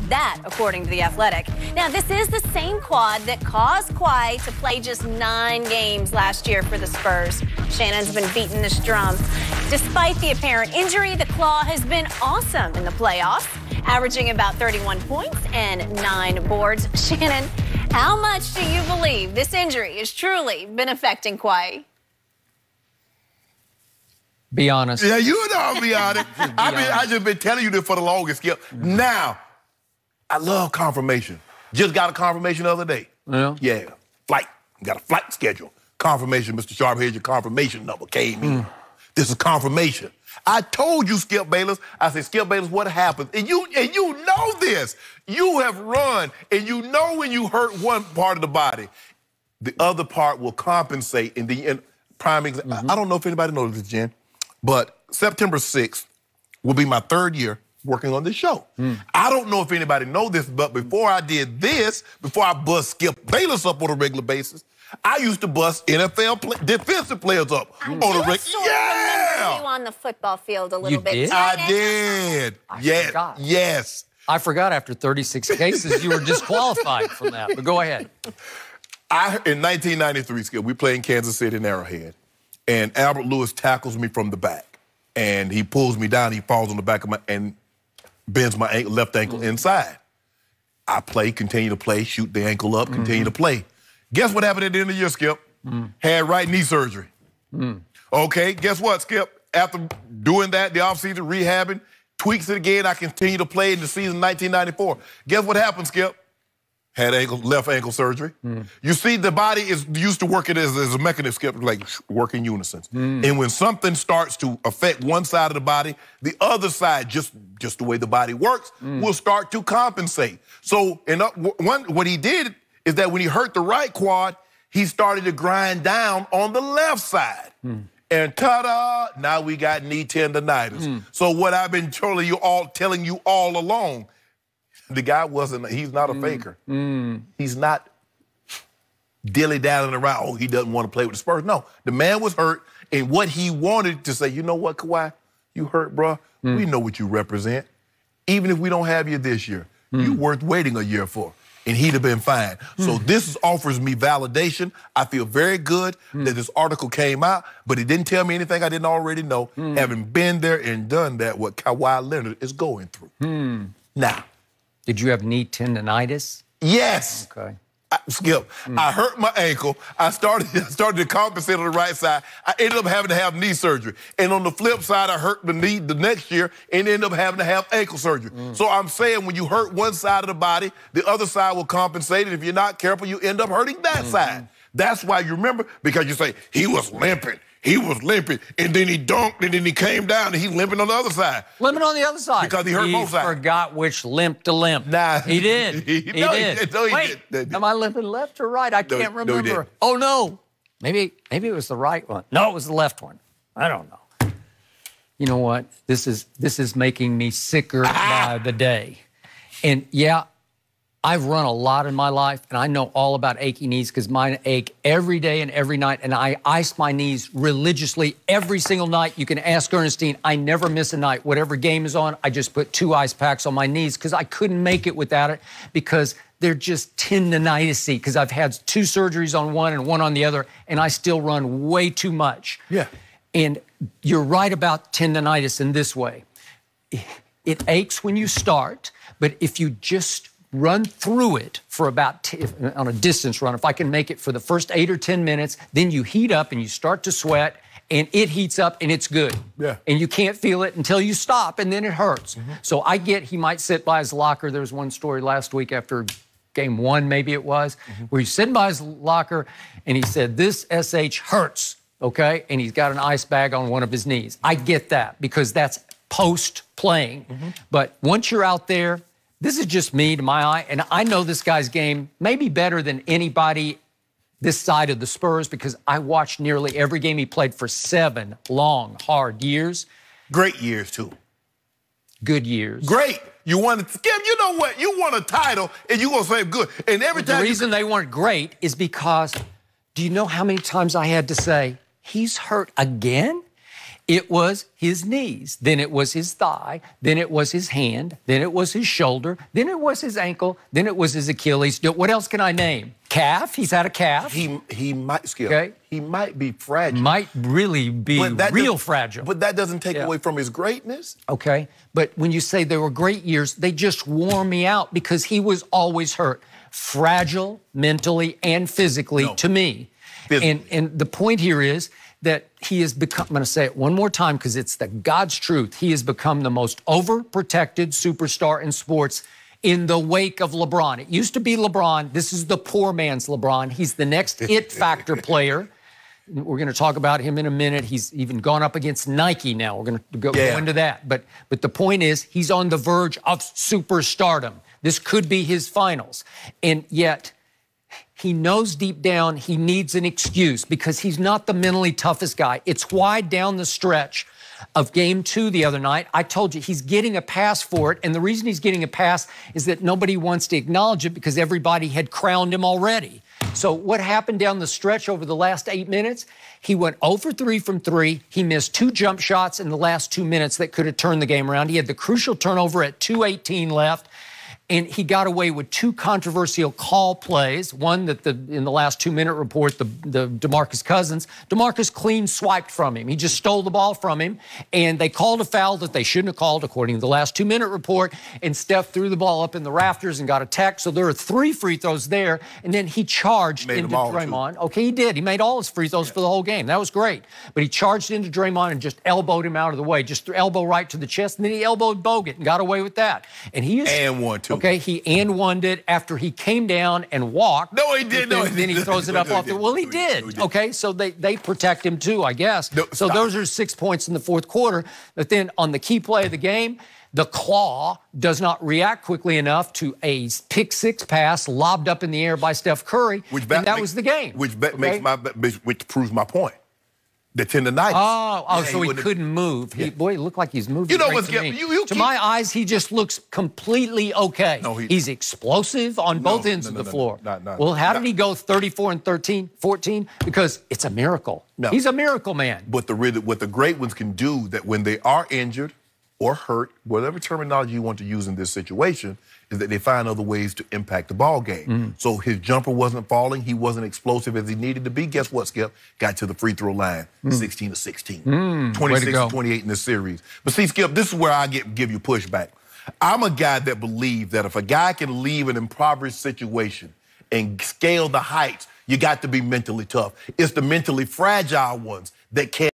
that, according to The Athletic. Now, this is the same quad that caused Kawhi to play just 9 games last year for the Spurs. Shannon's been beating this drum. Despite the apparent injury, the Claw has been awesome in the playoffs, averaging about 31 points and 9 boards. Shannon, how much do you believe this injury has truly been affecting Kawhi? Be honest. Yeah, you know I'll be honest. I just been telling you this for the longest, Skip. Now, I love confirmation. Just got a confirmation the other day. Yeah, flight. Got a flight schedule. Confirmation, Mr. Sharp, here's your confirmation number, came in. This is confirmation. I told you, Skip Bayless. I said, Skip Bayless, what happens? And you know this. You have run, and you know when you hurt one part of the body, the other part will compensate. In the prime example, I don't know if anybody knows this, Jen, but September 6th will be my 3rd year working on this show. I don't know if anybody knows this, but before I did this, before I bust Skip Bayless up on a regular basis, I used to bust NFL defensive players up on a regular basis. Yeah! You on the football field a little bit. Did? I did. Yes. I forgot after 36 cases you were disqualified from that, but go ahead. In 1993, Skip, we played in Kansas City in Arrowhead, and Albert Lewis tackles me from the back, and he pulls me down, he falls on the back of my, and bends my ankle, left ankle inside. I continue to play, shoot the ankle up, continue to play. Guess what happened at the end of the year, Skip? Had right knee surgery. Okay, guess what, Skip? After doing that, the offseason, rehabbing, tweaks it again, I continue to play in the season 1994. Guess what happened, Skip? Had left ankle surgery. You see, the body is used to working as a mechanism, Skip, like work in unison. And when something starts to affect one side of the body, the other side, just the way the body works, will start to compensate. So what he did is that when he hurt the right quad, he started to grind down on the left side. And ta-da, now we got knee tendonitis. So what I've been telling you all along, the guy he's not a faker. He's not dilly-dallying around, oh, he doesn't want to play with the Spurs. No, the man was hurt, and what he wanted to say, you know what, Kawhi, you hurt, bro. We know what you represent. Even if we don't have you this year, you're worth waiting a year for. And he'd have been fine. So this offers me validation. I feel very good that this article came out, but it didn't tell me anything I didn't already know, having been there and done that, what Kawhi Leonard is going through. Now. Did you have knee tendonitis? Yes. Okay. Skip, I hurt my ankle. I started to compensate on the right side. I ended up having to have knee surgery. And on the flip side, I hurt the knee the next year and ended up having to have ankle surgery. So I'm saying when you hurt one side of the body, the other side will compensate. And if you're not careful, you end up hurting that side. That's why you remember, because you say, he was limping. He was limping, and then he dunked, and then he came down, and he's limping on the other side. Limping on the other side. Because he hurt both sides. He forgot which limp to limp. Nah. He did. He did. Wait, am I limping left or right? I can't remember. No, oh, no. Maybe it was the right one. No, it was the left one. I don't know. You know what? This is making me sicker by the day. And, yeah, I've run a lot in my life, and I know all about achy knees because mine ache every day and every night, and I ice my knees religiously every single night. You can ask Ernestine. I never miss a night. Whatever game is on, I just put 2 ice packs on my knees because I couldn't make it without it because they're just tendonitis-y because I've had 2 surgeries on one and one on the other, and I still run way too much. Yeah. And you're right about tendonitis in this way. It aches when you start, but if you just run through it for about, on a distance run, if I can make it for the first 8 or 10 minutes, then you heat up and you start to sweat, and it heats up and it's good. Yeah. And you can't feel it until you stop, and then it hurts. So I get he might sit by his locker. There was one story last week after game 1, maybe it was, where he's sitting by his locker, and he said, this SH hurts, okay? And he's got an ice bag on one of his knees. I get that because that's post-playing. But once you're out there, this is just me to my eye, and I know this guy's game maybe better than anybody this side of the Spurs because I watched nearly every game he played for 7 long, hard years. Great years, too. Good years. Great. You won, Skip, you know what? You won a title, and you're going to say good. And every time the reason they weren't great is because, do you know how many times I had to say, he's hurt again? It was his knees, then it was his thigh, then it was his hand, then it was his shoulder, then it was his ankle, then it was his Achilles. What else can I name? Calf. He's had a calf. He might, Skip. Okay. He might be fragile. Might really be real fragile. But that doesn't take away from his greatness. Okay. But when you say they were great years, they just wore me out because he was always hurt. Fragile mentally and physically to me. And the point here is that he has become, I'm going to say it one more time because it's the God's truth. He has become the most overprotected superstar in sports in the wake of LeBron. It used to be LeBron. This is the poor man's LeBron. He's the next it factor player. We're going to talk about him in a minute. He's even gone up against Nike now. We're going to go into that. But the point is, he's on the verge of superstardom. This could be his finals. And yet, he knows deep down he needs an excuse because he's not the mentally toughest guy. It's why down the stretch of Game 2 the other night, I told you he's getting a pass for it. And the reason he's getting a pass is that nobody wants to acknowledge it because everybody had crowned him already. So what happened down the stretch over the last 8 minutes? He went 0 for 3 from 3. He missed 2 jump shots in the last 2 minutes that could have turned the game around. He had the crucial turnover at 2:18 left. And he got away with 2 controversial call plays. One that in the last 2-minute report, the DeMarcus Cousins, DeMarcus clean swiped from him. He just stole the ball from him. And they called a foul that they shouldn't have called, according to the last 2-minute report. And Steph threw the ball up in the rafters and got a tech. So there are 3 free throws there. And then he charged into Draymond. Okay, he did. He made all his free throws for the whole game. That was great. But he charged into Draymond and just elbowed him out of the way. Just elbow right to the chest. And then he elbowed Bogut and got away with that. And he is... And one, too. Okay, he and one did after he came down and walked. No, he did. Then he throws it up off the... Well, he did. Okay, so they protect him too, I guess. No, so those are 6 points in the fourth quarter. But then on the key play of the game, the claw does not react quickly enough to a pick-6 pass lobbed up in the air by Steph Curry, and that was the game. Which proves my point. The tendonitis. So he couldn't move. He looked like he's moving. You know what's to my eyes, he just looks completely okay. No, he's explosive on both ends of the floor. Well, how did he go 34 and 14? Because it's a miracle. No. He's a miracle man. But what the great ones can do, that when they are injured or hurt, whatever terminology you want to use in this situation, is that they find other ways to impact the ball game. So his jumper wasn't falling. He wasn't explosive as he needed to be. Guess what, Skip? Got to the free throw line, 16 to 16. 26 to 28 in this series. But see, Skip, this is where I give you pushback. I'm a guy that believes that if a guy can leave an impoverished situation and scale the heights, you got to be mentally tough. It's the mentally fragile ones that can't.